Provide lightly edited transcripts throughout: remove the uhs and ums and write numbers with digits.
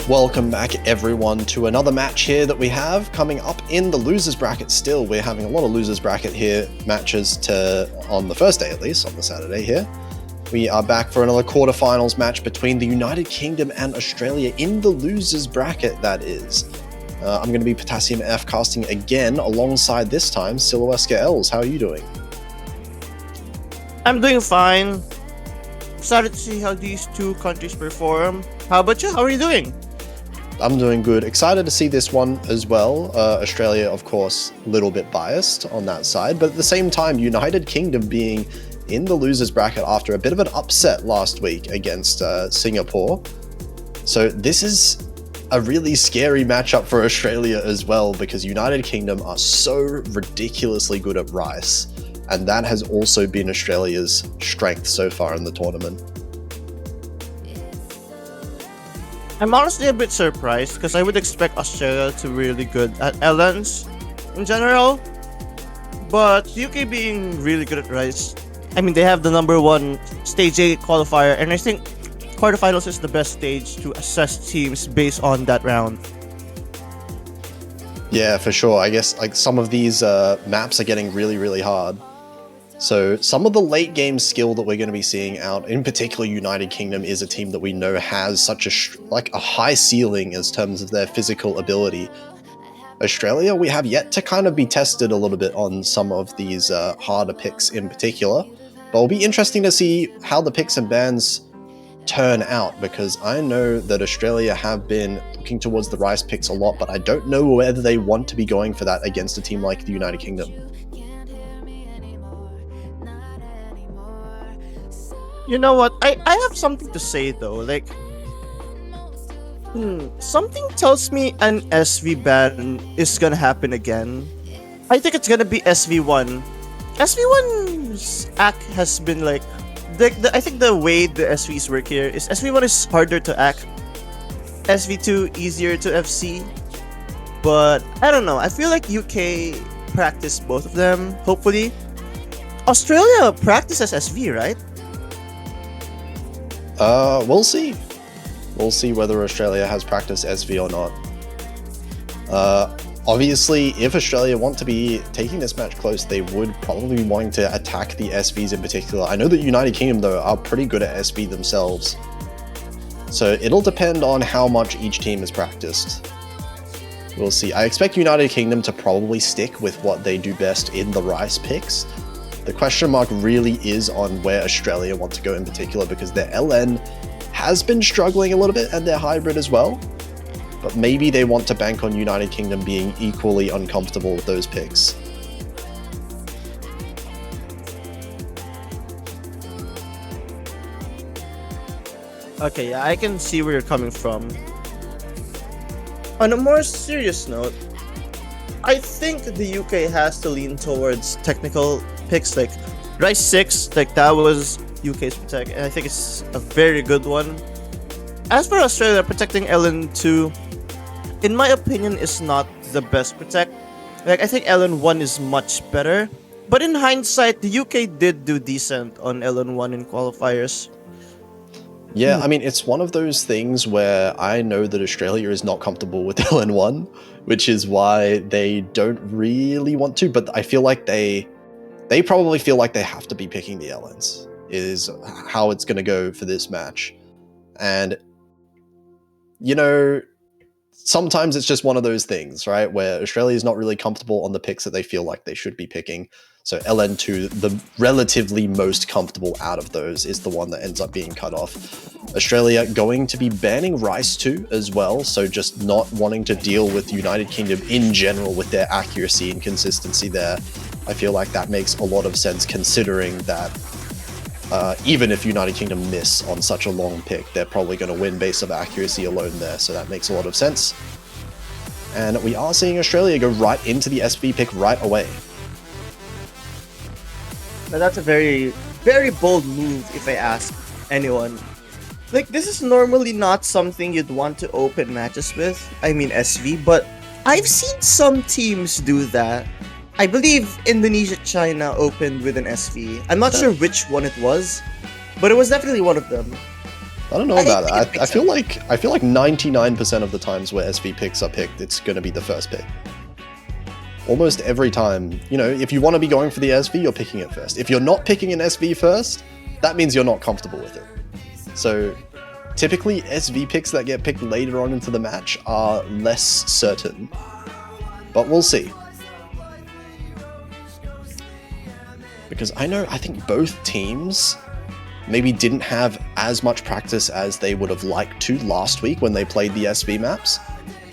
Welcome back everyone to another match here that we have coming up in the losers bracket still. We're having a lot of losers bracket here matches on the first day, at least on the Saturday here. We are back for another quarterfinals match between the United Kingdom and Australia in the losers bracket, that is. I'm going to be Potassium F casting again alongside this time Siluesca Els. How are you doing? I'm doing fine. Excited to see how these two countries perform. How about you? How are you doing? I'm doing good. Excited to see this one as well. Australia, of course, a little bit biased on that side, but at the same time, United Kingdom being in the losers bracket after a bit of an upset last week against Singapore. So this is a really scary matchup for Australia as well, because United Kingdom are so ridiculously good at Rice, and that has also been Australia's strength so far in the tournament. I'm honestly a bit surprised because I would expect Australia to be really good at LNs in general, but the UK being really good at Rice. I mean, they have the number one Stage 8 qualifier, and I think Quarterfinals is the best stage to assess teams based on that round. Yeah, for sure. I guess like some of these maps are getting really hard. So some of the late game skill that we're going to be seeing out, in particular United Kingdom, is a team that we know has such a high ceiling in terms of their physical ability. Australia, we have yet to kind of be tested a little bit on some of these harder picks in particular, but it'll be interesting to see how the picks and bans turn out, because I know that Australia have been looking towards the Rice picks a lot, but I don't know whether they want to be going for that against a team like the United Kingdom. You know what? I have something to say though. Like, something tells me an SV ban is gonna happen again. I think it's gonna be SV1. SV1's act has been like, I think the way the SVs work here is SV1 is harder to act, SV2 easier to FC. But I don't know. I feel like UK practice both of them. Hopefully, Australia practices SV, right? We'll see. We'll see whether Australia has practiced SV or not. Obviously, if Australia want to be taking this match close, they would probably be wanting to attack the SVs in particular. I know that United Kingdom, though, are pretty good at SV themselves. So it'll depend on how much each team has practiced. We'll see. I expect United Kingdom to probably stick with what they do best in the Rice picks. The question mark really is on where Australia want to go in particular, because their LN has been struggling a little bit and their hybrid as well. But maybe they want to bank on United Kingdom being equally uncomfortable with those picks. Okay, yeah, I can see where you're coming from. On a more serious note, I think the UK has to lean towards technical picks like Rice 6, like that was UK's protect, and I think it's a very good one. As for Australia, protecting LN2, in my opinion, is not the best protect. Like, I think LN1 is much better, but in hindsight, the UK did do decent on LN1 in qualifiers. Yeah, I mean, it's one of those things where I know that Australia is not comfortable with LN1, which is why they don't really want to, but I feel like they probably feel like they have to be picking the LNs, is how it's going to go for this match. And, you know, sometimes it's just one of those things, right, where Australia is not really comfortable on the picks that they feel like they should be picking. So LN2, the relatively most comfortable out of those, is the one that ends up being cut off. Australia going to be banning Rice 2 as well, so just not wanting to deal with United Kingdom in general with their accuracy and consistency there. I feel like that makes a lot of sense, considering that even if United Kingdom miss on such a long pick, they're probably going to win based on accuracy alone there, so that makes a lot of sense. And we are seeing Australia go right into the SV pick right away. Now that's a very, very bold move if I ask anyone. Like, this is normally not something you'd want to open matches with, I mean SV, but I've seen some teams do that. I believe Indonesia China opened with an SV. I'm not sure which one it was, but it was definitely one of them. I don't know I about think it it. makes sense. I feel like 99% of the times where SV picks are picked, it's going to be the first pick. Almost every time, you know, if you want to be going for the SV, you're picking it first. If you're not picking an SV first, that means you're not comfortable with it. So typically, SV picks that get picked later on into the match are less certain. But we'll see. Because I think both teams maybe didn't have as much practice as they would have liked to last week when they played the SV maps.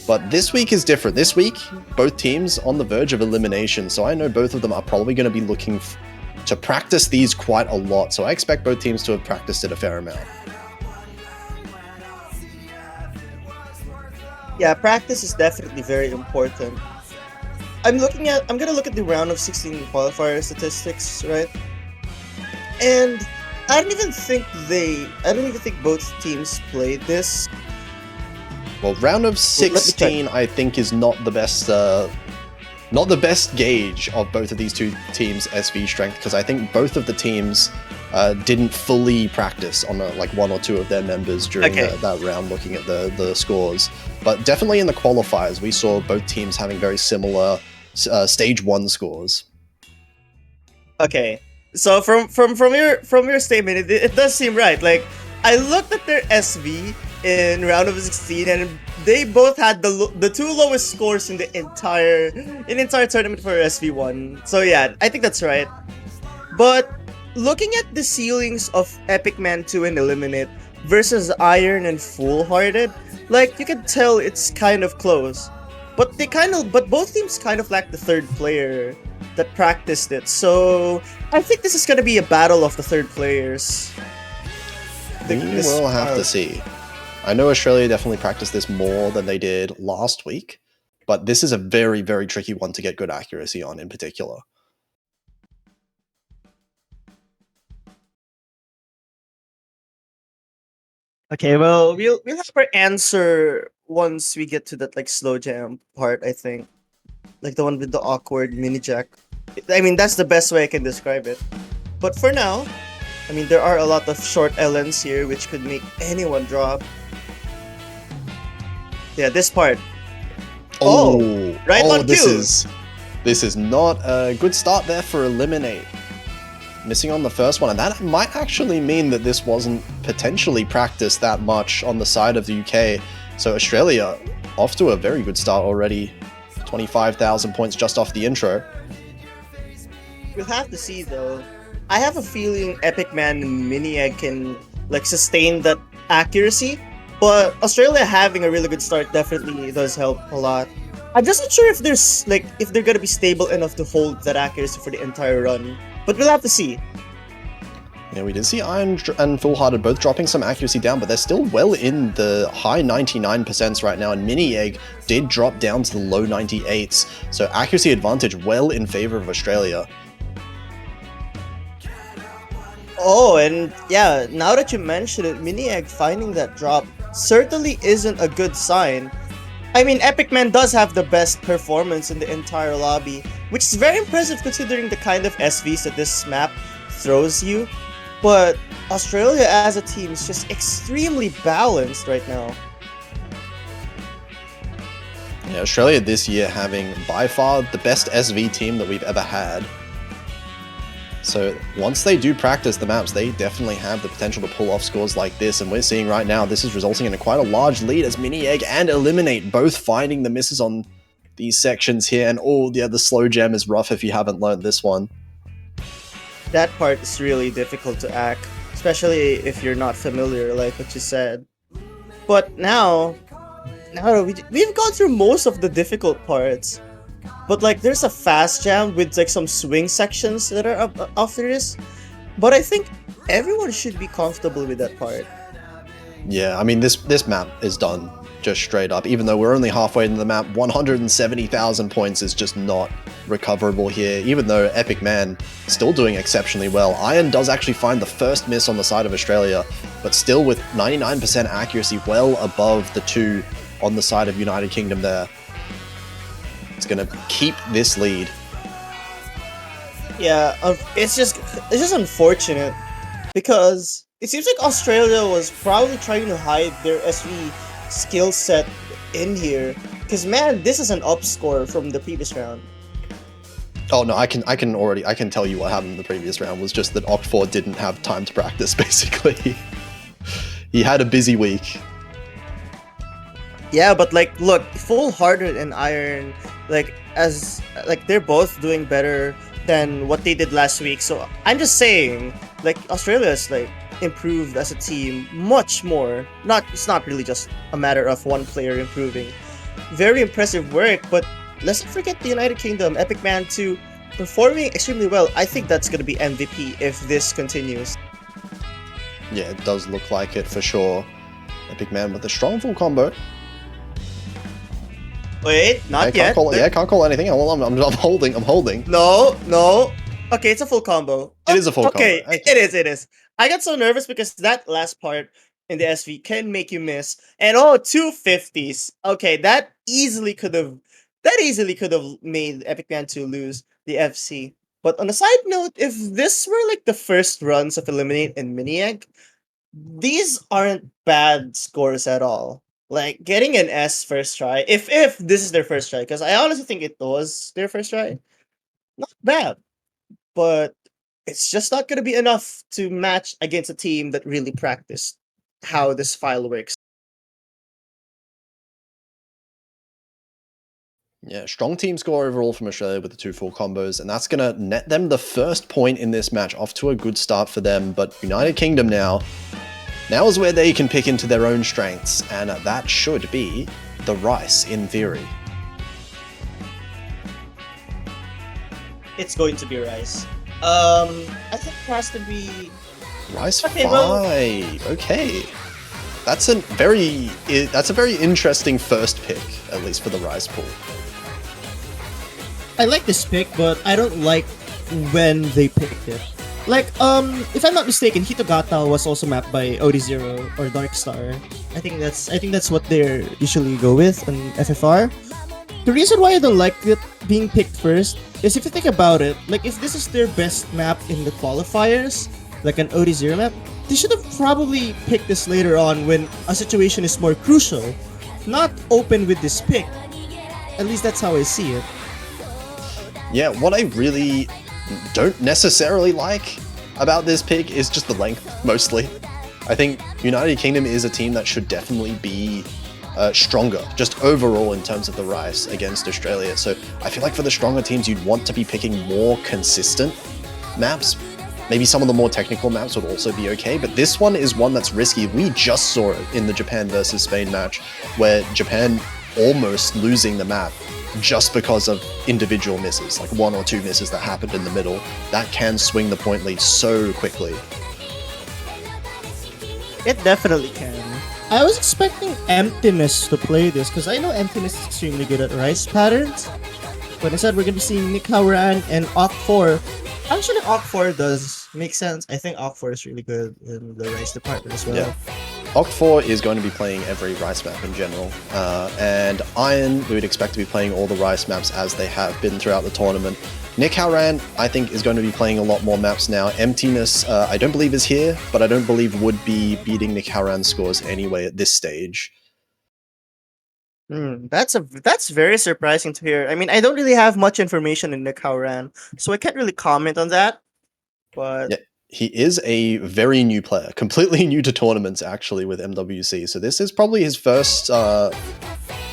But this week is different. This week, both teams on the verge of elimination, so I know both of them are probably going to be looking to practice these quite a lot. So I expect both teams to have practiced it a fair amount. Yeah, practice is definitely very important. I'm gonna look at the round of 16 qualifier statistics, right? And I don't even think both teams played this. Well, round of Let me check. 16, I think, is not the best gauge of both of these two teams' SV strength, because I think both of the teams didn't fully practice on like one or two of their members during that round, looking at the scores. But definitely in the qualifiers, we saw both teams having very similar stage 1 scores. Okay, so from your statement, it does seem right. Like, I looked at their SV in round of 16, and they both had the two lowest scores in the entire tournament for SV1. So yeah, I think that's right. But looking at the ceilings of Epic Man 2 and Eliminate versus Iron and Foolhearted, like, you can tell it's kind of close. But both teams kind of lack the third player that practiced it. So I think this is gonna be a battle of the third players. We will have to see. I know Australia definitely practiced this more than they did last week, but this is a very, very tricky one to get good accuracy on in particular. Okay, well, we'll have our answer once we get to that, like, slow jam part, I think. Like the one with the awkward mini jack. I mean, that's the best way I can describe it. But for now, I mean, there are a lot of short LNs here which could make anyone drop. Yeah, this part. Right on cue. This is not a good start there for Eliminate. Missing on the first one, and that might actually mean that this wasn't potentially practiced that much on the side of the UK. So Australia off to a very good start already. 25,000 points just off the intro. We'll have to see, though. I have a feeling Epic Man and Mania can, like, sustain that accuracy, but Australia having a really good start definitely does help a lot. I'm just not sure if they're gonna be stable enough to hold that accuracy for the entire run, but we'll have to see. Yeah, we did see Iron and Full-Hearted both dropping some accuracy down, but they're still well in the high 99% right now, and Mini Egg did drop down to the low 98s, so accuracy advantage well in favor of Australia. Oh, and yeah, now that you mention it, Mini Egg finding that drop certainly isn't a good sign. I mean, Epic Man does have the best performance in the entire lobby, which is very impressive considering the kind of SVs that this map throws you. But Australia as a team is just extremely balanced right now. Yeah, Australia this year having by far the best SV team that we've ever had. So once they do practice the maps, they definitely have the potential to pull off scores like this, and we're seeing right now this is resulting in quite a large lead as Mini Egg and Eliminate both finding the misses on these sections here, and the slow jam is rough if you haven't learned this one. That part is really difficult to act, especially if you're not familiar, like what you said. But now we've gone through most of the difficult parts. But, like, there's a fast jam with, like, some swing sections that are up after this. But I think everyone should be comfortable with that part. Yeah, I mean, this map is done just straight up. Even though we're only halfway into the map, 170,000 points is just not recoverable here. Even though Epic Man still doing exceptionally well. Iron does actually find the first miss on the side of Australia, but still with 99% accuracy, well above the 2 on the side of United Kingdom there. It's going to keep this lead. Yeah, it's just unfortunate because it seems like Australia was probably trying to hide their SV skill set in here. Because man, this is an up score from the previous round. Oh no, I can tell you what happened in the previous round was just that Oct4 didn't have time to practice, basically. He had a busy week. Yeah, but like, look, Full Hearted and Iron, they're both doing better than what they did last week. So I'm just saying, like, Australia's like improved as a team much more. It's not really just a matter of one player improving. Very impressive work, but let's not forget the United Kingdom, Epic Man 2, performing extremely well. I think that's gonna be MVP if this continues. Yeah, it does look like it for sure. Epic Man with a strong full combo. Wait, not yet. Can't call anything. I'm holding. I'm holding. No. Okay, it's a full combo. It is a full combo. Okay, it is. I got so nervous because that last part in the SV can make you miss. And 250s. Okay, that easily could have made Epic Man 2 lose the FC. But on a side note, if this were like the first runs of Eliminate and Mania, these aren't bad scores at all. Like getting an S first try, if this is their first try, because I honestly think it was their first try, not bad. But it's just not gonna be enough to match against a team that really practiced how this file works. Yeah, strong team score overall from Australia with the 2 full combos, and that's going to net them the first point in this match, off to a good start for them. But United Kingdom now is where they can pick into their own strengths, and that should be the rice in theory. It's going to be Rice. I think it has to be Rice 5. Okay. That's a very interesting first pick, at least for the Rice pool. I like this pick, but I don't like when they picked it. Like, if I'm not mistaken, Hitogata was also mapped by OD0 or Darkstar. I think that's what they usually go with on FFR. The reason why I don't like it being picked first is if you think about it, like if this is their best map in the qualifiers, like an OD0 map, they should have probably picked this later on when a situation is more crucial, not open with this pick. At least that's how I see it. Yeah, what I really don't necessarily like about this pick is just the length, mostly. I think United Kingdom is a team that should definitely be stronger, just overall in terms of the Rice against Australia. So I feel like for the stronger teams, you'd want to be picking more consistent maps. Maybe some of the more technical maps would also be okay, but this one is one that's risky. We just saw it in the Japan versus Spain match, where Japan almost losing the map just because of individual misses, like 1 or 2 misses that happened in the middle. That can swing the point lead so quickly. It definitely can. I was expecting Emptiness to play this, because I know Emptiness is extremely good at Rice patterns. But instead, we're going to be seeing Nick Howran and Oct4. Actually, Oct4 does make sense. I think Oct4 is really good in the Rice department as well. Yeah. Oct4 is going to be playing every Rice map in general, and Iron, we would expect to be playing all the Rice maps as they have been throughout the tournament. Nick Howran, I think, is going to be playing a lot more maps now. Emptiness, I don't believe is here, but I don't believe would be beating Nick Howran's scores anyway at this stage. That's very surprising to hear. I mean, I don't really have much information in Nick Howran, so I can't really comment on that. But yeah, he is a very new player, completely new to tournaments actually with MWC. So this is probably his first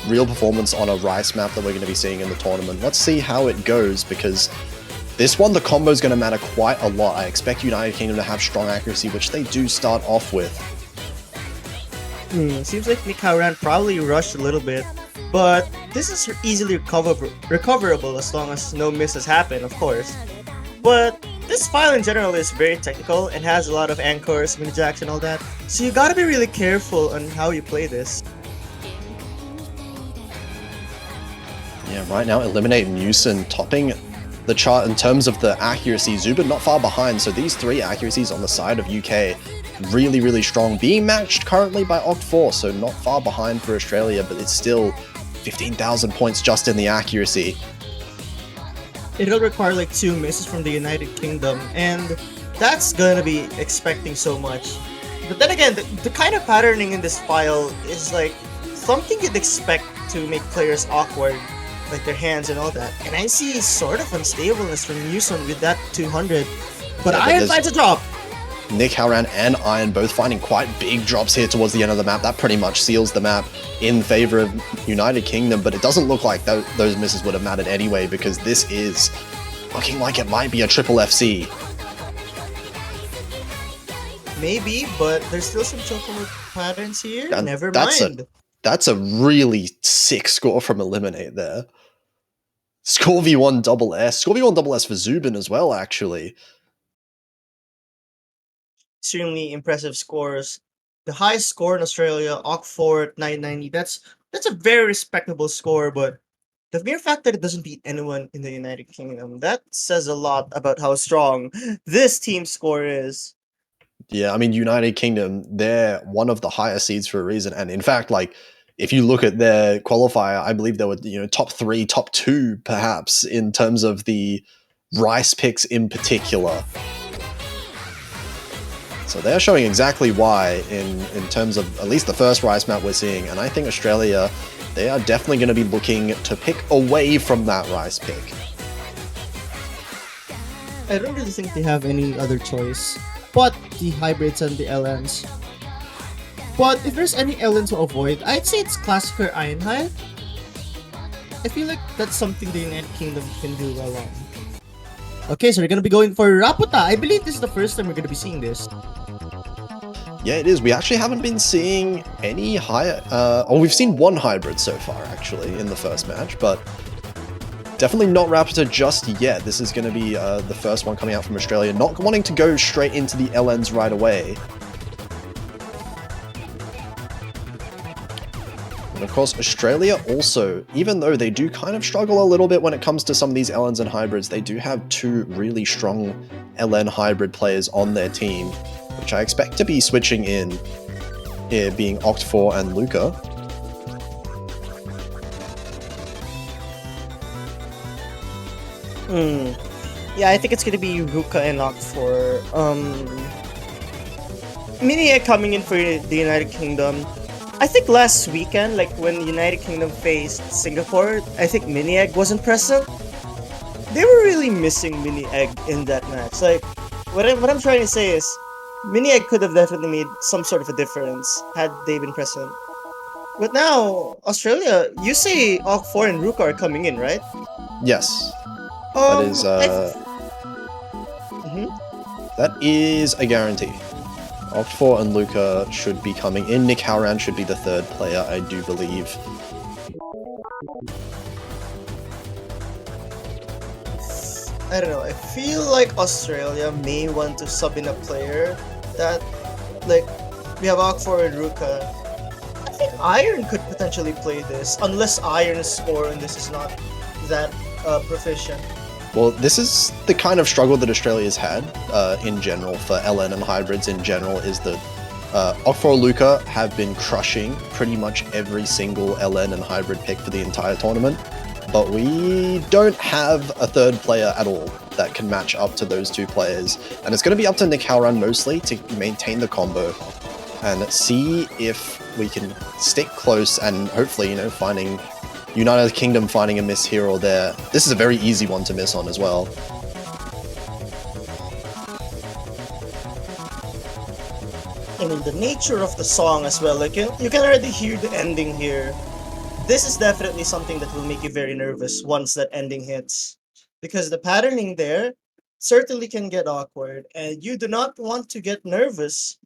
real performance on a Rice map that we're going to be seeing in the tournament. Let's see how it goes, because this one, the combo is going to matter quite a lot. I expect United Kingdom to have strong accuracy, which they do start off with. Seems like Nick Howran probably rushed a little bit, but this is easily recoverable as long as no misses happen, of course. But this file in general is very technical and has a lot of anchors, mini jacks, and all that, so you gotta be really careful on how you play this. Yeah, right now Eliminate Musin topping the chart in terms of the accuracy. Zubin not far behind, so these 3 accuracies on the side of UK, really, really strong. Being matched currently by Oct4, so not far behind for Australia, but it's still 15,000 points just in the accuracy. It'll require like 2 misses from the United Kingdom, and that's gonna be expecting so much. But then again, the kind of patterning in this file is like something you'd expect to make players awkward, like their hands and all that. And I see sort of unstableness from Yusun with that 200. But Yeah, but Iron there's- finds a drop. Nick Halran and Iron both finding quite big drops here towards the end of the map. That pretty much seals the map in favor of United Kingdom, but it doesn't look like those misses would have mattered anyway, because this is looking like it might be a triple FC. Maybe, but there's still some chocolate patterns here. And Never that's mind. That's a really sick score from Eliminate there. Score V1 double S. Score V1 double S for Zubin as well, actually. Extremely impressive scores. The highest score in Australia, Ock4 at 990. That's a very respectable score, but the mere fact that it doesn't beat anyone in the United Kingdom, that says a lot about how strong this team's score is. Yeah, I mean, United Kingdom, they're one of the higher seeds for a reason. And in fact, like, if you look at their qualifier, I believe they were, top 3, top 2, perhaps, in terms of the Rice picks in particular. So they're showing exactly why in terms of at least the first Rice map we're seeing. And I think Australia, they are definitely going to be looking to pick away from that Rice pick. I don't really think they have any other choice but the hybrids and the LNs. But if there's any LN to avoid, I'd say it's Classic or Ironhide. I feel like that's something the United Kingdom can do well on. Okay, so we're gonna be going for Raputa. I believe this is the first time we're gonna be seeing this. Yeah, it is. We actually haven't been seeing any we've seen one hybrid so far, actually, in the first match, but definitely not Raputa just yet. This is going to be the first one coming out from Australia, not wanting to go straight into the LNs right away. And of course, Australia also, even though they do kind of struggle a little bit when it comes to some of these LNs and hybrids, they do have 2 really strong LN hybrid players on their team, which I expect to be switching in, here being Oct4 and Luca. Yeah, I think it's gonna be Ruka and Ock4. Mania coming in for the United Kingdom. I think last weekend, like when United Kingdom faced Singapore, I think Mini Egg wasn't present. They were really missing Mini Egg in that match. Like, what I'm trying to say is, Mini Egg could have definitely made some sort of a difference had they been present. But now, Australia, you say Ock4 and Ruka are coming in, right? Yes, that is Mhm. that is a guarantee. Oct4 and Luca should be coming in. Nick Halran should be the 3rd player, I do believe. I don't know, I feel like Australia may want to sub in a player that, like, we have Ock4 and Ruka. I think Iron could potentially play this, unless Iron's score in this is not that proficient. Well, this is the kind of struggle that Australia's had in general for LN and hybrids in general, is that Oct4 Luca have been crushing pretty much every single LN and hybrid pick for the entire tournament, but we don't have a 3rd player at all that can match up to those 2 players, and it's going to be up to Nick Halran mostly to maintain the combo and see if we can stick close and hopefully, finding United Kingdom finding a miss here or there. This is a very easy one to miss on as well. I mean, the nature of the song as well, like, you can already hear the ending here. This is definitely something that will make you very nervous once that ending hits. Because the patterning there certainly can get awkward, and you do not want to get nervous,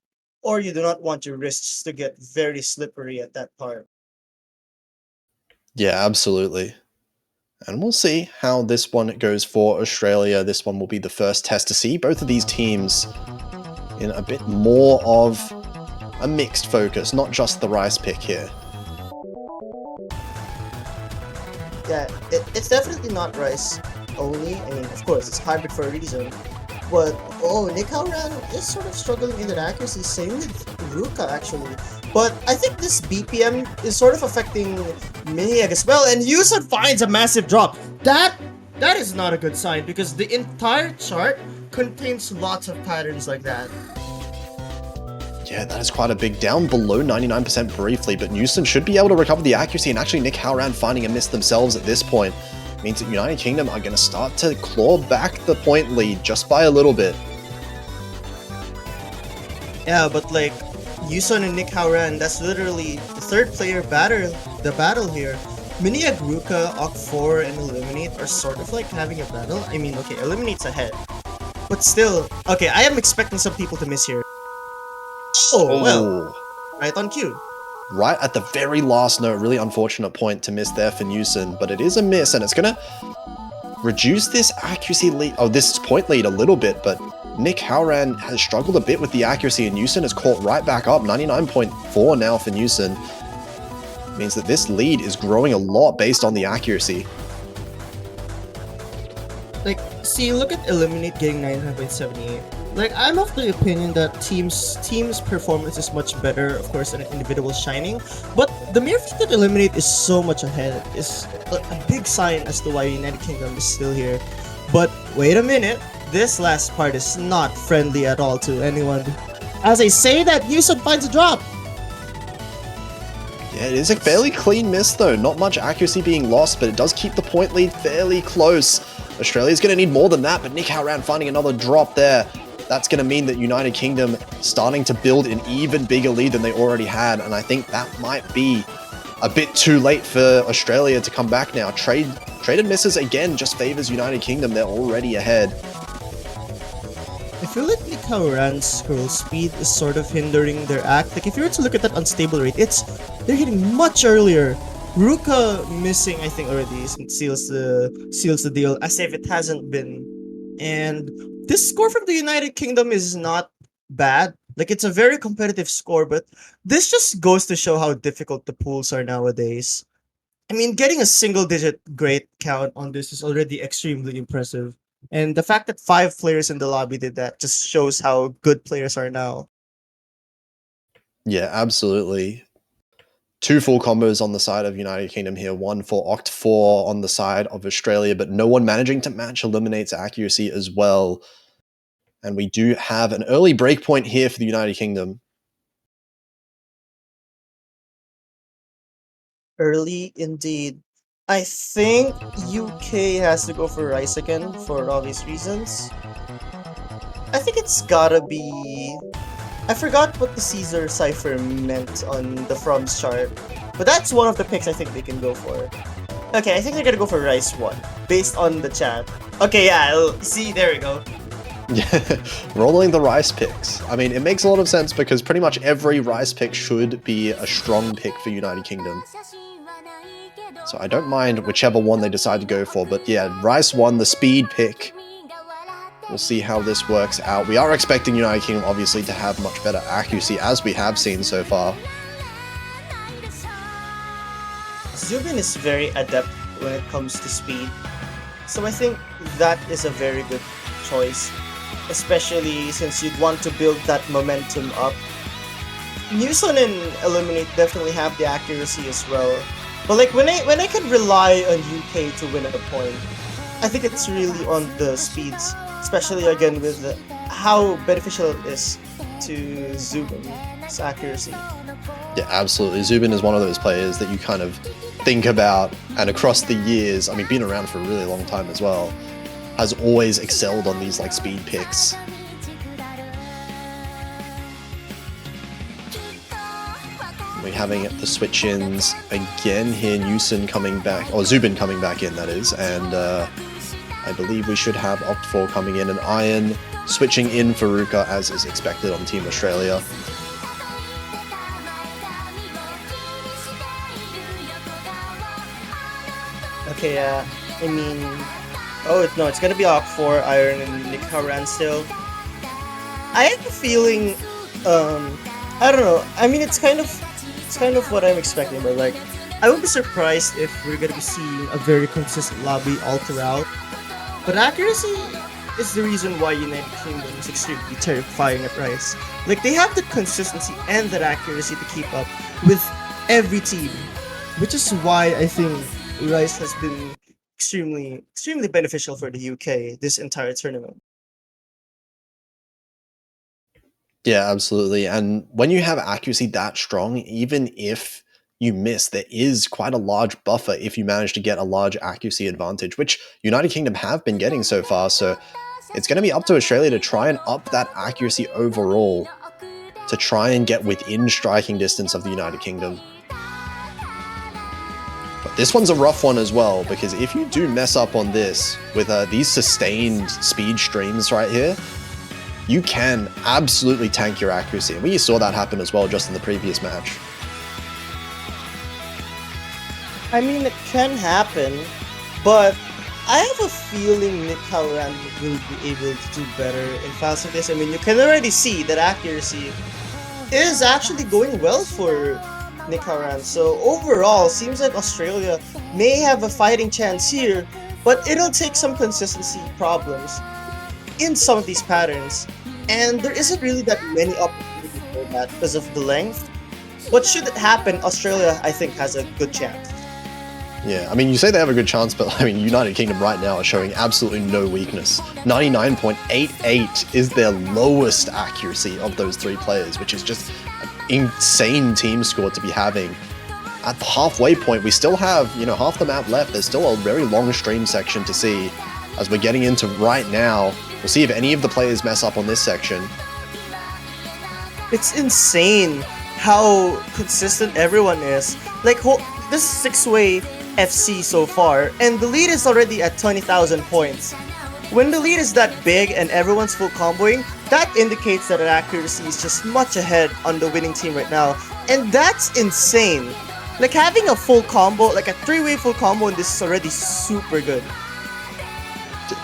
or you do not want your wrists to get very slippery at that part. Yeah, absolutely. And we'll see how this one goes for Australia. This one will be the first test to see both of these teams in a bit more of a mixed focus, not just the Rice pick here. Yeah, it's definitely not Rice only. I mean, of course, it's hybrid for a reason. But, Nick Halran is sort of struggling in that accuracy. Same with Ruka, actually. But I think this BPM is sort of affecting Mini Egg as well. And Yusun finds a massive drop. That is not a good sign, because the entire chart contains lots of patterns like that. Yeah, that is quite a big down below 99% briefly, but Newson should be able to recover the accuracy, and actually Nick Howran finding a miss themselves at this point means that United Kingdom are going to start to claw back the point lead just by a little bit. Yeah, but like Yuson and Nick Howran, that's literally the third player battle here. Mania, Ruka, Oct4, and Eliminate are sort of like having a battle. I mean, okay, Eliminate's ahead. But still, okay, I am expecting some people to miss here. Oh, well, right on cue. Right at the very last note, really unfortunate point to miss there for Newson, but it is a miss, and it's going to reduce this accuracy lead, this point lead a little bit, but Nick Howran has struggled a bit with the accuracy, and Newson has caught right back up. 99.4 now for Newson. Means that this lead is growing a lot based on the accuracy. Like, see, look at Eliminate getting 99.78. Like, I'm of the opinion that team's performance is much better, of course, than an individual shining. But the mere fact that Eliminate is so much ahead is a big sign as to why United Kingdom is still here. But wait a minute, this last part is not friendly at all to anyone. As I say that, Yusun finds a drop. Yeah, it is a fairly clean miss though. Not much accuracy being lost, but it does keep the point lead fairly close. Australia's going to need more than that, but Nick Howran finding another drop there. That's going to mean that United Kingdom starting to build an even bigger lead than they already had, and I think that might be a bit too late for Australia to come back now. Traded misses again just favors United Kingdom. They're already ahead. I feel like Nick Howran's scroll speed is sort of hindering their act. Like, if you were to look at that unstable rate, they're hitting much earlier. Ruka missing, I think, already seals the deal, as if it hasn't been. And this score from the United Kingdom is not bad. Like, it's a very competitive score, but this just goes to show how difficult the pools are nowadays. I mean, getting a single-digit great count on this is already extremely impressive. And the fact that 5 players in the lobby did that just shows how good players are now. Yeah, absolutely. 2 full combos on the side of United Kingdom here, 1 for Oct4 on the side of Australia, but no one managing to match Eliminate's accuracy as well. And we do have an early breakpoint here for the United Kingdom. Early indeed. I think UK has to go for Rice again for obvious reasons. I think it's gotta be... I forgot what the Caesar cipher meant on the From's chart, but that's one of the picks I think they can go for. Okay, I think they're gonna go for Rice 1, based on the chat. Okay, yeah, see, there we go. Yeah, rolling the Rice picks. I mean, it makes a lot of sense because pretty much every Rice pick should be a strong pick for United Kingdom. So I don't mind whichever one they decide to go for, but yeah, Rice 1, the speed pick. We'll see how this works out. We are expecting United Kingdom, obviously, to have much better accuracy, as we have seen so far. Zubin is very adept when it comes to speed, so I think that is a very good choice, especially since you'd want to build that momentum up. Newson and Eliminate definitely have the accuracy as well, but like when I can rely on UK to win at a point, I think it's really on the speeds, especially again with how beneficial it is to Zubin's accuracy. Yeah, absolutely. Zubin is one of those players that you kind of think about, and across the years, I mean, been around for a really long time as well, has always excelled on these like speed picks. We're having the switch-ins again here. Newson coming back, or Zubin coming back in, that is, and I believe we should have Oct4 coming in, and Iron switching in for Ruka as is expected on Team Australia. Okay, I mean, oh no, it's gonna be Oct4, Iron, and Nick Howran still. I have a feeling, I don't know. I mean, it's kind of what I'm expecting, but like, I would be surprised if we're gonna be seeing a very consistent lobby all throughout. But accuracy is the reason why United Kingdom is extremely terrifying at Rice. Like, they have the consistency and that accuracy to keep up with every team, which is why I think Rice has been extremely beneficial for the UK this entire tournament. Yeah, absolutely. And when you have accuracy that strong, even if you miss, there is quite a large buffer if you manage to get a large accuracy advantage, which United Kingdom have been getting so far. So it's going to be up to Australia to try and up that accuracy overall to try and get within striking distance of the United Kingdom. But this one's a rough one as well, because if you do mess up on this with these sustained speed streams right here, you can absolutely tank your accuracy. And we saw that happen as well just in the previous match. I mean, it can happen, but I have a feeling Nick Howland will be able to do better in fast like this. I mean, you can already see that accuracy is actually going well for Nick Howland. So overall, seems like Australia may have a fighting chance here, but it'll take some consistency problems in some of these patterns. And there isn't really that many opportunities for that because of the length. But should it happen, Australia, I think, has a good chance. Yeah, I mean, you say they have a good chance, but I mean, United Kingdom right now are showing absolutely no weakness. 99.88 is their lowest accuracy of those three players, which is just an insane team score to be having. At the halfway point, we still have, half the map left. There's still a very long stream section to see. As we're getting into right now, we'll see if any of the players mess up on this section. It's insane how consistent everyone is. Like, this is six-way FC so far, and the lead is already at 20,000 points. When the lead is that big and everyone's full comboing, that indicates that accuracy is just much ahead on the winning team right now. And that's insane. Like, having a full combo, like a three-way full combo, and this is already super good.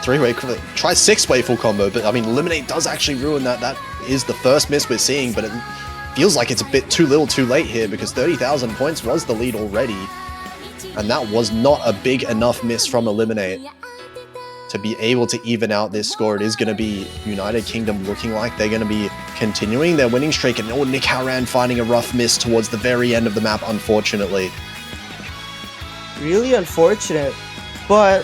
Three-way, try six-way full combo, but I mean, Eliminate does actually ruin that. That is the first miss we're seeing, but it feels like it's a bit too little too late here because 30,000 points was the lead already. And that was not a big enough miss from Eliminate to be able to even out this score. It is going to be United Kingdom looking like they're going to be continuing their winning streak. And Nick Howland finding a rough miss towards the very end of the map, unfortunately. Really unfortunate. But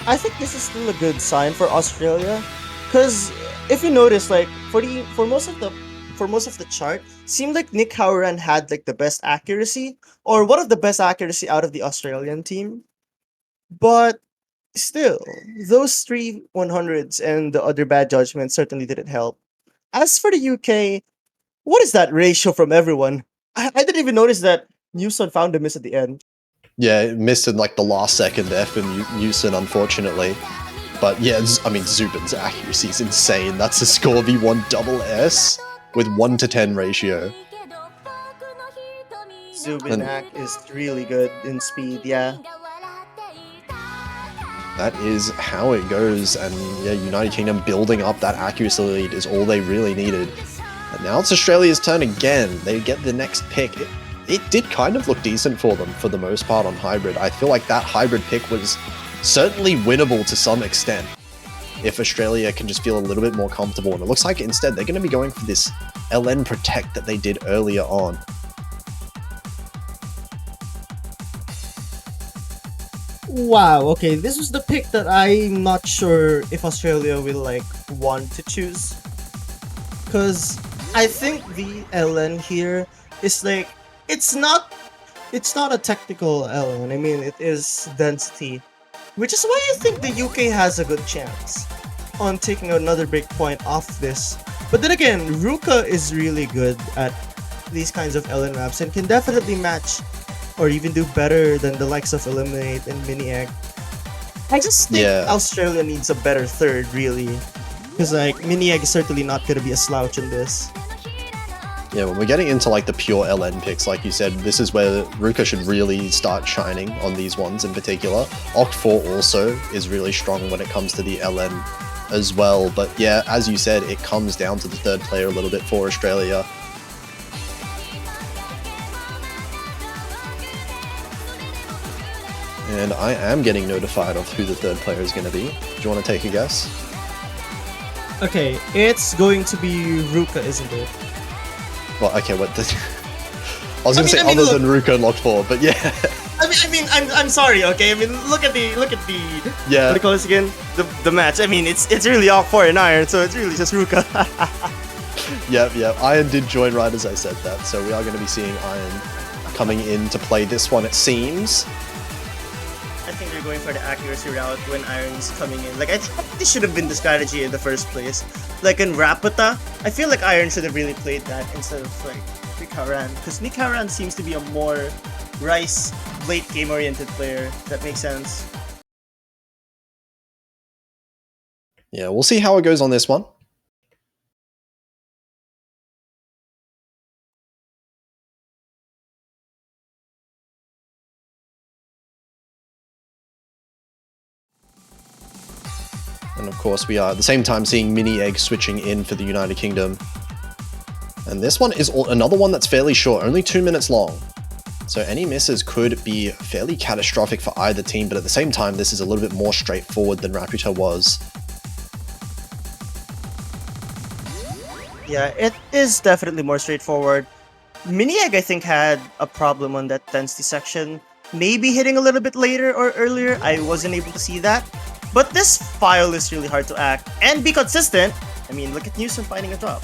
I think this is still a good sign for Australia. Because if you notice, like, for most of the chart, seemed like Nick Howland had like the best accuracy, or one of the best accuracy out of the Australian team. But still, those three 100s and the other bad judgments certainly didn't help. As for the UK, what is that ratio from everyone? I didn't even notice that Newson found a miss at the end. Yeah, it missed in like the last second there from Newson, unfortunately. But yeah, I mean, Zubin's accuracy is insane. That's a score V1 double S with 1 to 10 ratio. Zubinak is really good in speed, yeah. That is how it goes, and yeah, United Kingdom building up that accuracy lead is all they really needed. And now it's Australia's turn again. They get the next pick. It did kind of look decent for them for the most part on hybrid. I feel like that hybrid pick was certainly winnable to some extent if Australia can just feel a little bit more comfortable. And it looks like instead they're going to be going for this LN Protect that they did earlier on. Wow, okay, this was the pick that I'm not sure if Australia will like want to choose. Cause I think the LN here is like it's not a technical LN. I mean, it is density, which is why I think the UK has a good chance on taking another breakpoint off this. But then again, Ruka is really good at these kinds of LN maps and can definitely match or even do better than the likes of Eliminate and Mini Egg. I just think Australia needs a better third, really. Because like Mini Egg is certainly not going to be a slouch in this. Yeah, when we're getting into like the pure LN picks, like you said, this is where Ruka should really start shining on these ones in particular. Oct 4 also is really strong when it comes to the LN as well. But yeah, as you said, it comes down to the third player a little bit for Australia. And I am getting notified of who the third player is going to be. Do you want to take a guess? Okay, it's going to be Ruka, isn't it? Well, okay, what the... I was going to say other than Ruka and Locked 4, but yeah. I'm sorry, okay? I mean, look at the yeah. What do you call this again? The match. I mean, it's really Oct 4 and Iron, so it's really just Ruka. Yep. Iron did join right as I said that, so we are going to be seeing Iron coming in to play this one, it seems. I think they're going for the accuracy route when Iron's coming in. Like, I think this should have been the strategy in the first place. Like in Rapata, I feel like Iron should have really played that instead of like Nikaran. Because Nikaran seems to be a more Rice, late game oriented player. That makes sense. Yeah, we'll see how it goes on this one. And of course, we are at the same time seeing Mini Egg switching in for the United Kingdom. And this one is another one that's fairly short, only 2 minutes long. So any misses could be fairly catastrophic for either team, but at the same time, this is a little bit more straightforward than Raputa was. Yeah, it is definitely more straightforward. Mini Egg, I think, had a problem on that density section. Maybe hitting a little bit later or earlier. I wasn't able to see that. But this file is really hard to act and be consistent. I mean, look at Newsom finding a drop.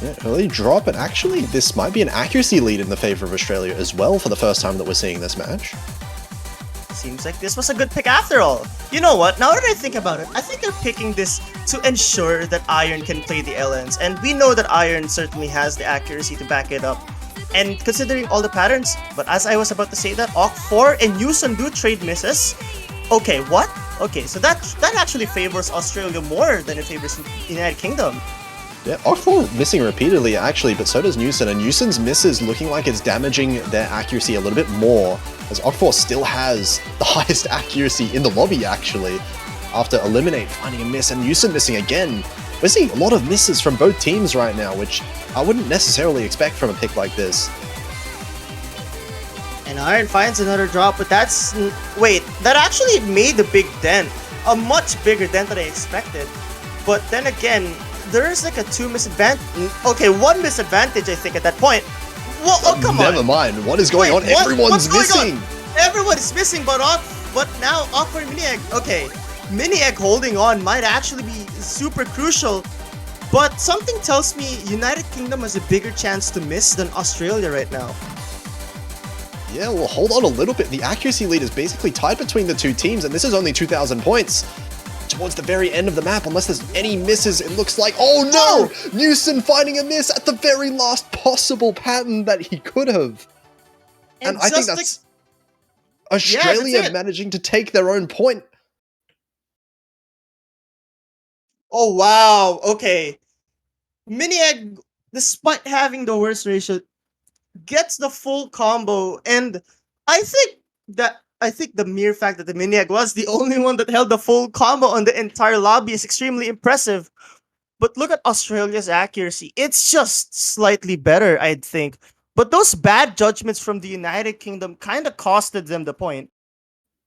Yeah, early drop, and actually this might be an accuracy lead in the favor of Australia as well for the first time that we're seeing this match. Seems like this was a good pick after all. You know what, now that I think about it, I think they're picking this to ensure that Iron can play the LNs, and we know that Iron certainly has the accuracy to back it up. And considering all the patterns, but as I was about to say that, Oct4 and Newsom do trade misses. Okay, what? Okay, so that actually favors Australia more than it favors United Kingdom. Yeah, Oct4 missing repeatedly actually, but so does Newson, and Newson's misses looking like it's damaging their accuracy a little bit more, as Oct4 still has the highest accuracy in the lobby actually, after Eliminate finding a miss and Newson missing again. We're seeing a lot of misses from both teams right now, which I wouldn't necessarily expect from a pick like this. And Iron finds another drop, but that's... Wait, that actually made a big dent. A much bigger dent than I expected. But then again, there's like a 2 misadvantage. Okay, 1 misadvantage, I think, at that point. Well, oh, come on. Never mind. What is going on? Everyone's missing. Everyone is missing, but now Oct4 and Mini Egg. Okay, Mini Egg holding on might actually be super crucial. But something tells me United Kingdom has a bigger chance to miss than Australia right now. Yeah, well, hold on a little bit. The accuracy lead is basically tied between the two teams, and this is only 2,000 points. Towards the very end of the map, unless there's any misses, it looks like... Oh no! Newson finding a miss at the very last possible pattern that he could have. And I think that's... Australia that's managing to take their own point. Oh, wow. Okay. Mini Egg, despite having the worst ratio, gets the full combo, and I think the mere fact that the Mini Egg was the only one that held the full combo on the entire lobby is extremely impressive. But look at Australia's accuracy. It's just slightly better, I'd think. But those bad judgments from the United Kingdom kind of costed them the point.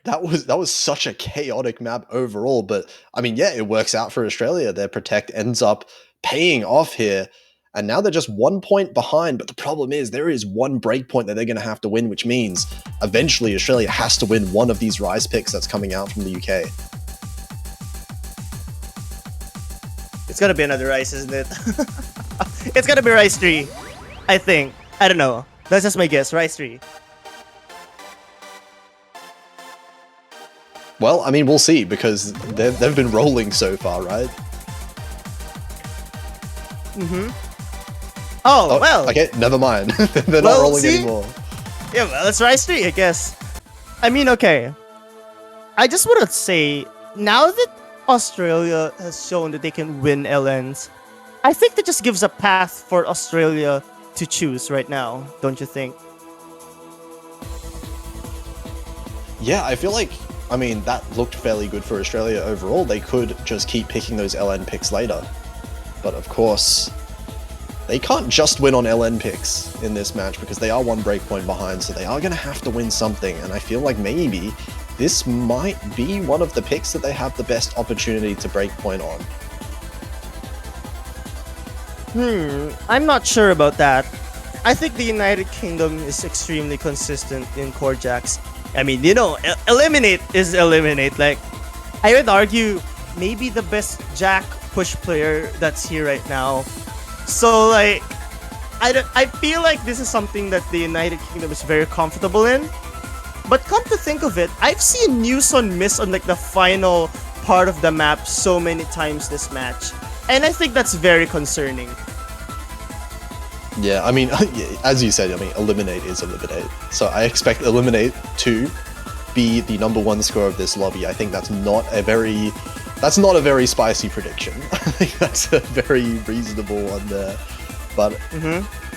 That was such a chaotic map overall, but I mean, yeah, it works out for Australia. Their Protect ends up paying off here. And now they're just 1 point behind, but the problem is there is one breakpoint that they're going to have to win, which means eventually Australia has to win one of these Rise picks that's coming out from the UK. It's going to be another Rise, isn't it? It's going to be Rise 3, I think. I don't know. That's just my guess. Rise 3. Well, I mean, we'll see, because they've been rolling so far, right? Mm-hmm. Oh, well. Okay, never mind. They're not rolling anymore. Yeah, well, it's Rise 3, I guess. I mean, okay. I just want to say, now that Australia has shown that they can win LNs, I think that just gives a path for Australia to choose right now, don't you think? Yeah, I feel like, I mean, that looked fairly good for Australia overall. They could just keep picking those LN picks later. But of course, they can't just win on LN picks in this match because they are one breakpoint behind, so they are going to have to win something, and I feel like maybe this might be one of the picks that they have the best opportunity to breakpoint on. I'm not sure about that. I think the United Kingdom is extremely consistent in core jacks. I mean, you know, Eliminate is Eliminate. Like, I would argue maybe the best jack push player that's here right now. So like, I feel like this is something that the United Kingdom is very comfortable in. But come to think of it, I've seen Newson miss on like the final part of the map so many times this match. And I think that's very concerning. Yeah, I mean, as you said, I mean, Eliminate is Eliminate. So I expect Eliminate to be the #1 score of this lobby. I think that's not a very spicy prediction. I think that's a very reasonable one there. But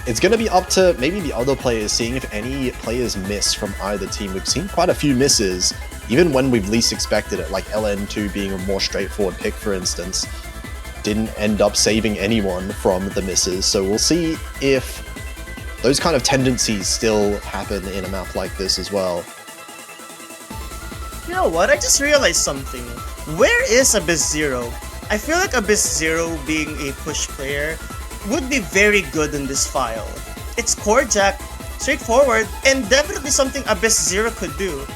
it's going to be up to maybe the other players, seeing if any players miss from either team. We've seen quite a few misses, even when we've least expected it, like LN2 being a more straightforward pick, for instance, didn't end up saving anyone from the misses. So we'll see if those kind of tendencies still happen in a map like this as well. You know what? I just realized something. Where is Abyss Zero? I feel like Abyss Zero being a push player would be very good in this file. It's core jack, straightforward, and definitely something Abyss Zero could do.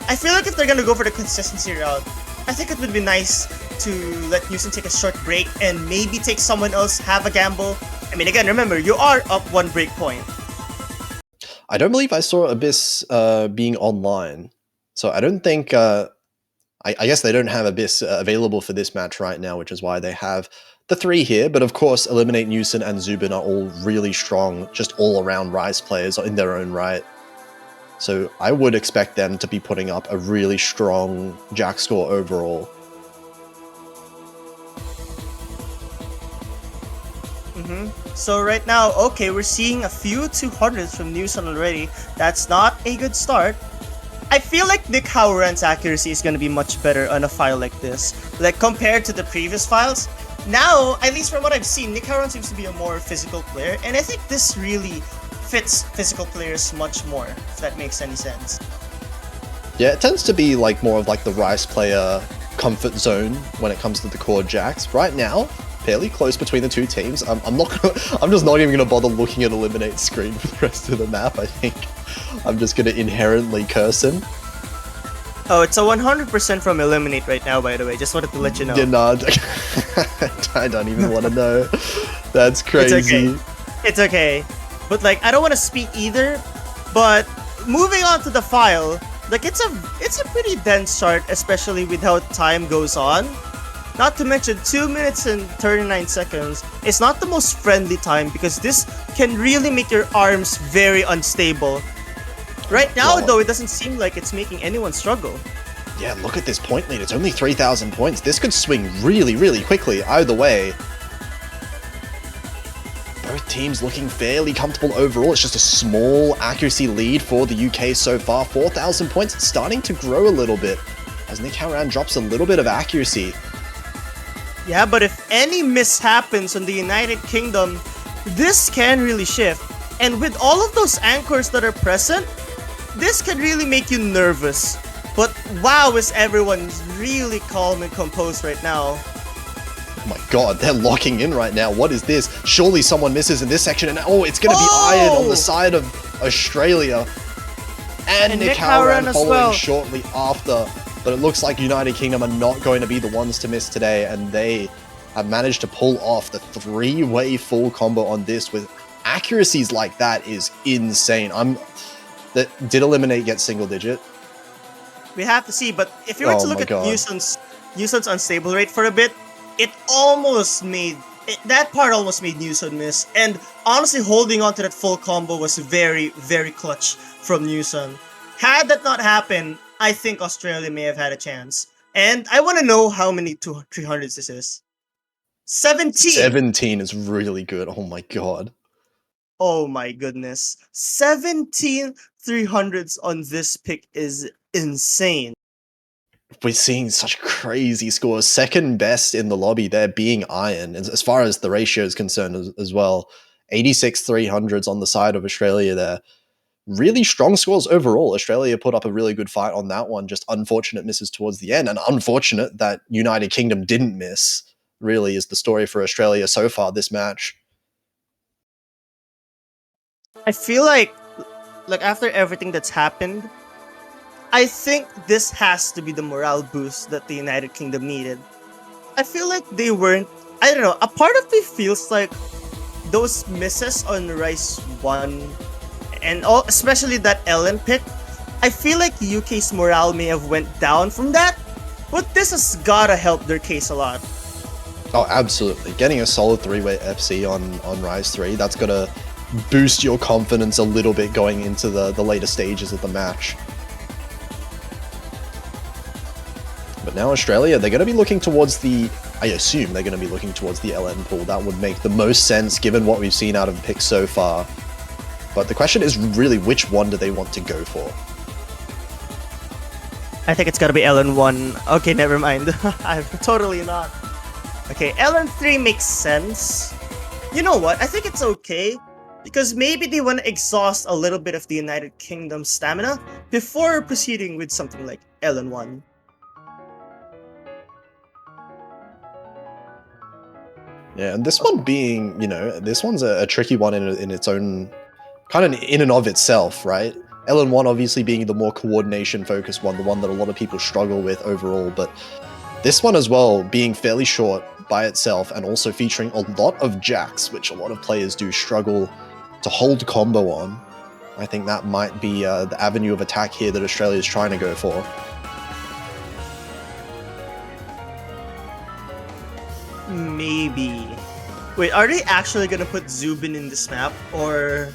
I feel like if they're gonna go for the consistency route, I think it would be nice to let Newson take a short break and maybe take someone else, have a gamble. I mean, again, remember, you are up 1 break point. I don't believe I saw Abyss being online. So I don't think... I guess they don't have Abyss available for this match right now, which is why they have the 3 here. But of course, Eliminate, Newson, and Zubin are all really strong, just all-around Rise players in their own right. So I would expect them to be putting up a really strong Jack score overall. So right now, okay, we're seeing a few 200s from Newson already. That's not a good start. I feel like Nick Howran's accuracy is going to be much better on a file like this. Like, compared to the previous files, now, at least from what I've seen, Nick Howran seems to be a more physical player, and I think this really fits physical players much more, if that makes any sense. Yeah, it tends to be like more of like the Rice player comfort zone when it comes to the core jacks. Right now, fairly close between the two teams. I'm just not even gonna bother looking at Eliminate's screen for the rest of the map. I think I'm just gonna inherently curse him. Oh, it's a 100% from Eliminate right now, by the way. Just wanted to let you know. Yeah, nah, I don't even want to know. That's crazy. It's okay. But like, I don't want to speak either. But moving on to the file, like it's a pretty dense start, especially with how time goes on. Not to mention 2 minutes and 39 seconds is not the most friendly time because this can really make your arms very unstable. Right now, though, it doesn't seem like it's making anyone struggle. Yeah, look at this point lead. It's only 3,000 points. This could swing really, really quickly either way. Both teams looking fairly comfortable overall. It's just a small accuracy lead for the UK so far. 4,000 points. It's starting to grow a little bit as Nick Howran drops a little bit of accuracy. Yeah, but if any miss happens on the United Kingdom, this can really shift. And with all of those anchors that are present, this can really make you nervous. But wow, is everyone really calm and composed right now. Oh my god, they're locking in right now. What is this? Surely someone misses in this section and oh, it's going to be Iron on the side of Australia. And Nick Howran following shortly after. But it looks like United Kingdom are not going to be the ones to miss today, and they have managed to pull off the 3-way full combo on this with accuracies like that is insane. Did Eliminate get single digit? We have to see, but if you were to look at Newson's unstable rate for a bit, that part almost made Newson miss. And honestly, holding on to that full combo was very, very clutch from Newson. Had that not happened, I think Australia may have had a chance. And I want to know how many 300s this is. 17! 17 is really good. Oh my god. Oh my goodness. 17 300s on this pick is insane. We're seeing such crazy scores. Second best in the lobby there being Iron, as far as the ratio is concerned as well. 86 300s on the side of Australia there. Really strong scores overall. Australia put up a really good fight on that one. Just unfortunate misses towards the end. And unfortunate that United Kingdom didn't miss, really, is the story for Australia so far this match. I feel like after everything that's happened, I think this has to be the morale boost that the United Kingdom needed. I feel like they weren't. I don't know. A part of me feels like those misses on Rise 1 and all, especially that Ellen pick, I feel like UK's morale may have went down from that, but this has gotta help their case a lot. Oh, absolutely. Getting a solid 3-way FC on Rise 3, that's gonna boost your confidence a little bit going into the later stages of the match. But now Australia, they're going to be looking towards I assume they're going to be looking towards the LN pool. That would make the most sense given what we've seen out of picks so far. But the question is really, which one do they want to go for? I think it's gotta be LN1. Okay, never mind. I'm totally not. Okay, LN3 makes sense. You know what? I think it's okay. Because maybe they want to exhaust a little bit of the United Kingdom stamina before proceeding with something like LN1. Yeah, and this one being, this one's a tricky one in its own, kind of in and of itself, right? LN1 obviously being the more coordination-focused one, the one that a lot of people struggle with overall, but this one as well being fairly short by itself and also featuring a lot of jacks, which a lot of players do struggle to hold combo on. I think that might be the avenue of attack here that Australia is trying to go for. Maybe. Wait, are they actually gonna put Zubin in this map? Or...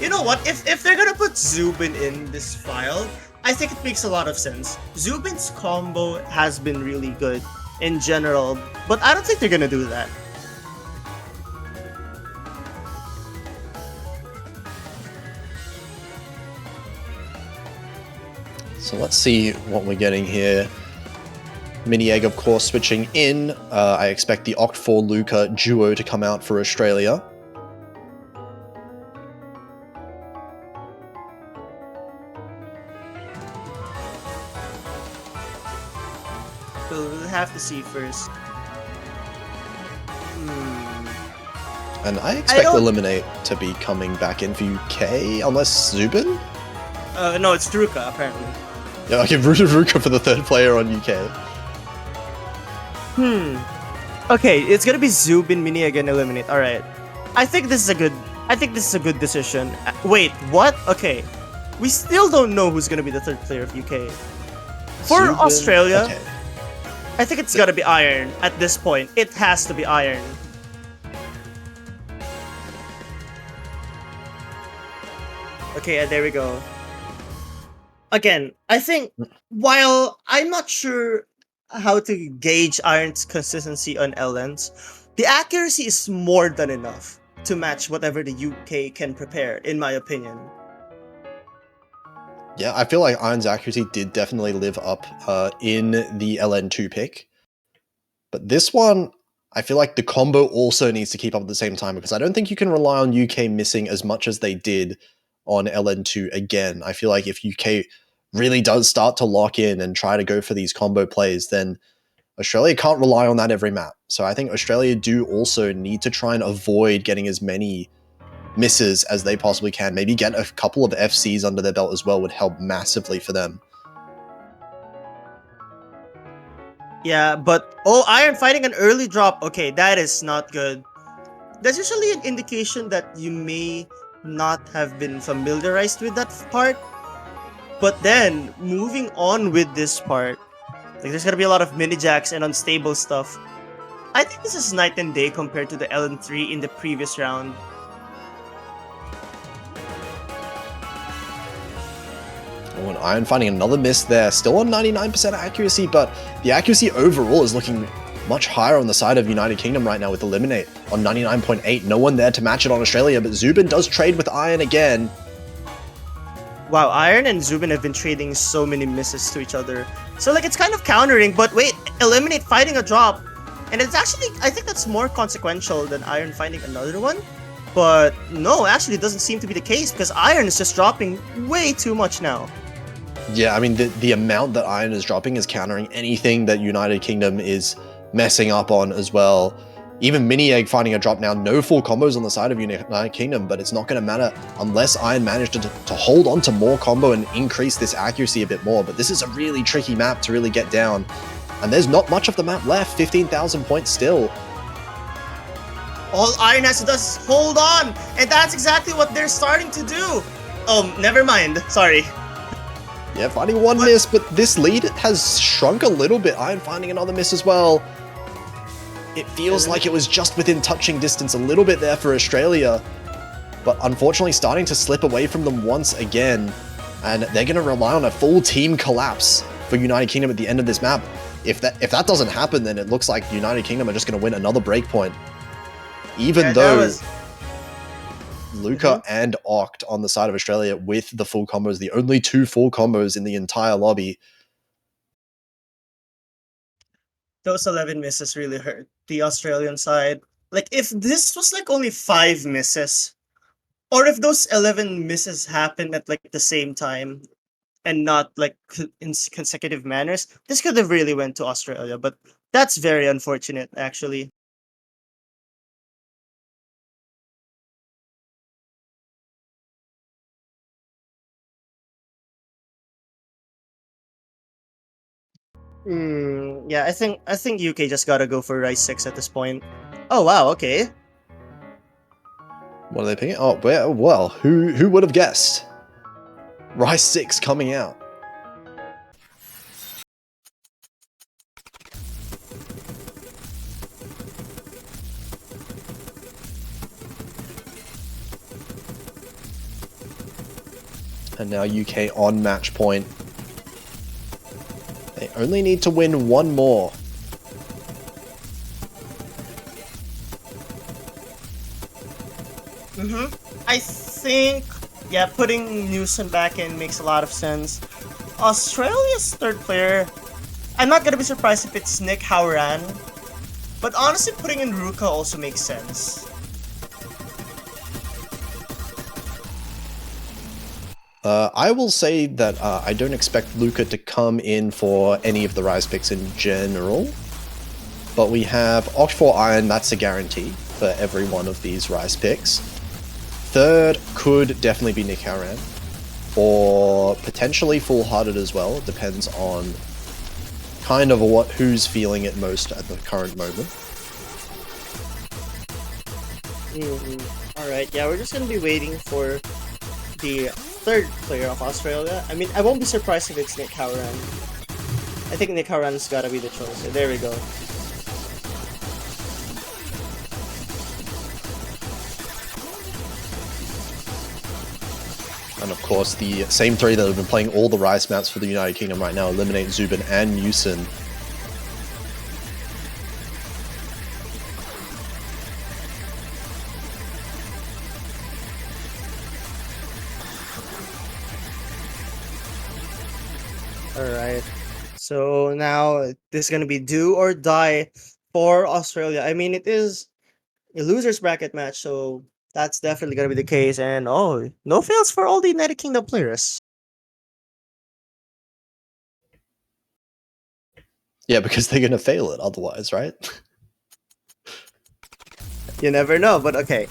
You know what? If they're gonna put Zubin in this file, I think it makes a lot of sense. Zubin's combo has been really good in general, but I don't think they're gonna do that. So let's see what we're getting here. Mini Egg, of course, switching in. I expect the Oct4 Luca duo to come out for Australia. We'll have to see first. And I expect Eliminate to be coming back in for UK, unless Zubin? No, it's Druka, apparently. Yeah, I'll give Ruka for the third player on UK. Okay, it's gonna be Zubin, Mini again, Eliminate. Alright. I think this is a good decision. Wait, what? Okay. We still don't know who's gonna be the third player of UK. For Zubin, Australia, okay. I think it's gotta be Iron at this point. It has to be Iron. Okay, there we go. Again, I think while I'm not sure how to gauge Iron's consistency on LNs, the accuracy is more than enough to match whatever the UK can prepare, in my opinion. Yeah, I feel like Iron's accuracy did definitely live up in the LN2 pick. But this one, I feel like the combo also needs to keep up at the same time, because I don't think you can rely on UK missing as much as they did on LN2 again. I feel like if UK really does start to lock in and try to go for these combo plays, then Australia can't rely on that every map. So I think Australia do also need to try and avoid getting as many misses as they possibly can. Maybe get a couple of FCs under their belt as well would help massively for them. Yeah, but Iron fighting an early drop. Okay, that is not good. That's usually an indication that you may not have been familiarized with that part. But then, moving on with this part, like there's gonna be a lot of mini jacks and unstable stuff. I think this is night and day compared to the LN3 in the previous round. Oh, and Iron finding another miss there. Still on 99% accuracy, but the accuracy overall is looking much higher on the side of United Kingdom right now with Eliminate on 99.8. No one there to match it on Australia, but Zubin does trade with Iron again. Wow, Iron and Zubin have been trading so many misses to each other. So like it's kind of countering, but wait, Eliminate fighting a drop. And it's actually, I think that's more consequential than Iron finding another one. But no, actually it doesn't seem to be the case because Iron is just dropping way too much now. Yeah, I mean, the amount that Iron is dropping is countering anything that United Kingdom is messing up on as well. Even Mini Egg finding a drop now. No full combos on the side of United Kingdom, but it's not going to matter unless Iron managed to hold on to more combo and increase this accuracy a bit more. But this is a really tricky map to really get down. And there's not much of the map left, 15,000 points still. All Iron has to do is hold on, and that's exactly what they're starting to do. Never mind. Sorry. Yeah, finding one miss, but this lead has shrunk a little bit. Iron finding another miss as well. It feels like it was just within touching distance a little bit there for Australia, but unfortunately starting to slip away from them once again, and they're going to rely on a full team collapse for United Kingdom at the end of this map. If that doesn't happen, then it looks like United Kingdom are just going to win another breakpoint. Even though Luca and Oct on the side of Australia with the full combos, the only 2 full combos in the entire lobby. Those 11 misses really hurt the Australian side. Like, if this was like only 5 misses, or if those 11 misses happened at like the same time and not like in consecutive manners, this could have really went to Australia, but that's very unfortunate actually. Yeah, I think UK just gotta go for Rise 6 at this point. Oh wow, okay. What are they picking? Oh, well, who would have guessed? Rise 6 coming out. And now UK on match point. They only need to win one more. I think, yeah, putting Newsom back in makes a lot of sense. Australia's third player, I'm not gonna be surprised if it's Nick Howran, but honestly putting in Ruka also makes sense. I will say that I don't expect Luca to come in for any of the Rise picks in general, but we have Oct for Iron, that's a guarantee for every one of these Rise picks. Third could definitely be Nick Howran, or potentially Full Hearted as well. It depends on kind of who's feeling it most at the current moment. Alright, yeah, we're just gonna be waiting for the third player of Australia. I mean, I won't be surprised if it's Nick Howran. I think Nick Howran's gotta be the choice. There we go. And of course, the same 3 that have been playing all the Rise maps for the United Kingdom right now, eliminate Zubin and Newson. Alright. So now this is gonna be do or die for Australia. I mean, it is a loser's bracket match, so that's definitely gonna be the case. And oh, no fails for all the United Kingdom players. Yeah, because they're going to fail it otherwise, right? You never know, but okay.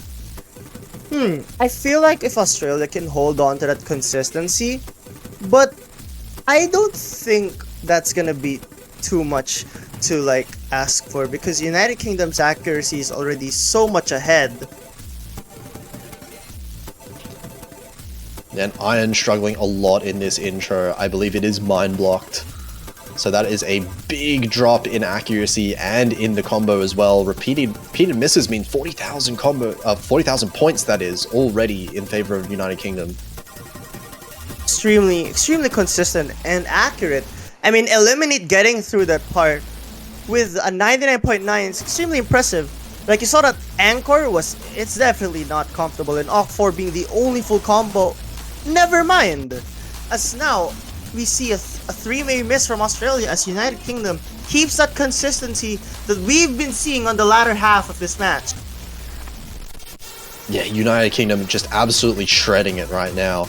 I feel like if Australia can hold on to that consistency, but I don't think that's gonna be too much to like ask for because United Kingdom's accuracy is already so much ahead. And Iron struggling a lot in this intro. I believe it is mind blocked. So that is a big drop in accuracy and in the combo as well. Repeated misses mean 40,000 40,000 points, that is, already in favor of United Kingdom. Extremely consistent and accurate. I mean, Eliminate getting through that part with a 99.9 is extremely impressive. Like you saw that Anchor it's definitely not comfortable, and Oct 4 being the only full combo, never mind. As now, we see a 3-way miss from Australia as United Kingdom keeps that consistency that we've been seeing on the latter half of this match. Yeah, United Kingdom just absolutely shredding it right now.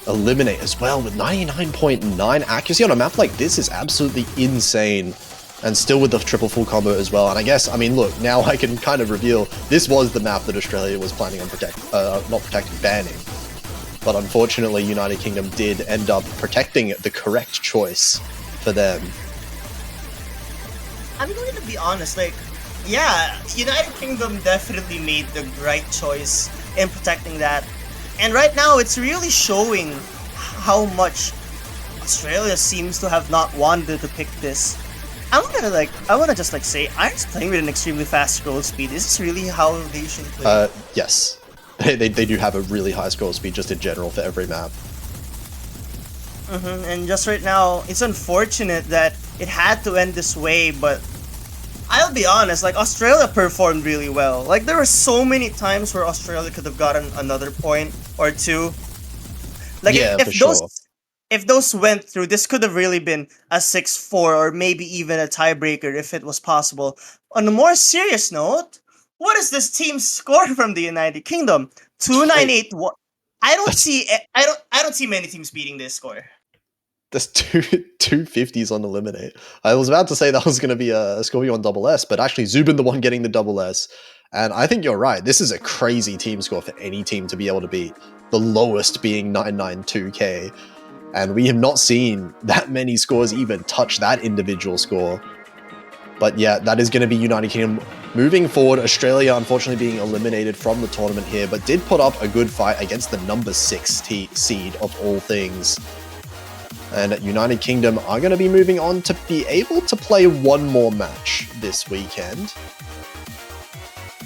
Eliminate as well with 99.9 accuracy on a map like this is absolutely insane. And still with the triple full combo as well. And I guess, I mean, look, now I can kind of reveal this was the map that Australia was planning on banning. But unfortunately, United Kingdom did end up protecting the correct choice for them. I'm going to be honest, like, yeah, United Kingdom definitely made the right choice in protecting that. And right now, it's really showing how much Australia seems to have not wanted to pick this. I wanna just say, Iron's playing with an extremely fast scroll speed. Is this really how they should play? Yes. They do have a really high scroll speed just in general for every map. And just right now, it's unfortunate that it had to end this way, but I'll be honest, like, Australia performed really well. Like, there were so many times where Australia could have gotten another point or two. Like, Yeah, if for those sure. if those went through, this could have really been a 6-4 or maybe even a tiebreaker if it was possible. On a more serious note, what is this team's score from the United Kingdom? 298. I don't see many teams beating this score. There's two 50s on Eliminate. I was about to say that was going to be a Scorpio on double S, but actually Zubin the one getting the double S. And I think you're right. This is a crazy team score for any team to be able to beat. The lowest being 992k. And we have not seen that many scores even touch that individual score. But yeah, that is going to be United Kingdom moving forward. Australia, unfortunately, being eliminated from the tournament here, but did put up a good fight against the number 6 seed of all things. And United Kingdom are going to be moving on to be able to play one more match this weekend.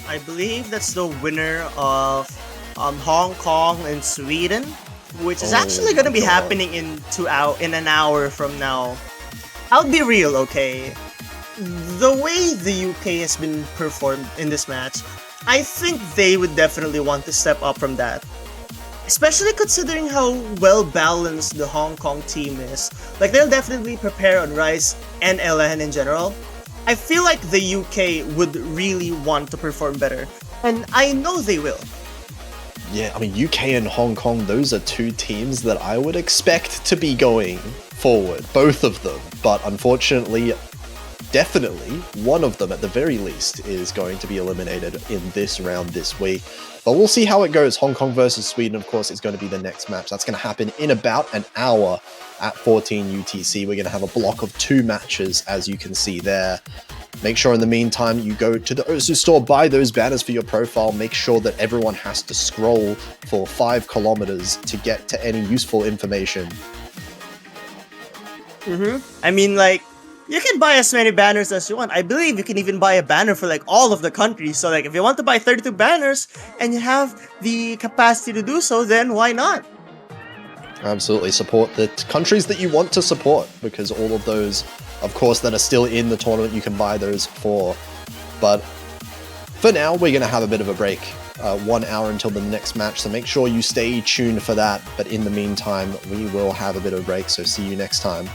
I believe that's the winner of Hong Kong and Sweden, which is actually going to be happening in an hour from now. I'll be real, okay? The way the UK has been performed in this match, I think they would definitely want to step up from that. Especially considering how well balanced the Hong Kong team is. Like, they'll definitely prepare on Rice and LN in general. I feel like the UK would really want to perform better, and I know they will. Yeah, I mean, UK and Hong Kong, those are two teams that I would expect to be going forward, both of them. But unfortunately, definitely one of them at the very least is going to be eliminated in this round this week. But we'll see how it goes. Hong Kong versus Sweden, of course, is going to be the next match. That's going to happen in about an hour at 14 UTC. We're going to have a block of 2 matches, as you can see there. Make sure in the meantime you go to the Osu store, buy those banners for your profile. Make sure that everyone has to scroll for 5 kilometers to get to any useful information. I mean, like, you can buy as many banners as you want. I believe you can even buy a banner for like all of the countries. So like if you want to buy 32 banners and you have the capacity to do so, then why not? Absolutely. Support the countries that you want to support, because all of those, of course, that are still in the tournament, you can buy those for. But for now, we're going to have a bit of a break. 1 hour until the next match. So make sure you stay tuned for that. But in the meantime, we will have a bit of a break. So see you next time.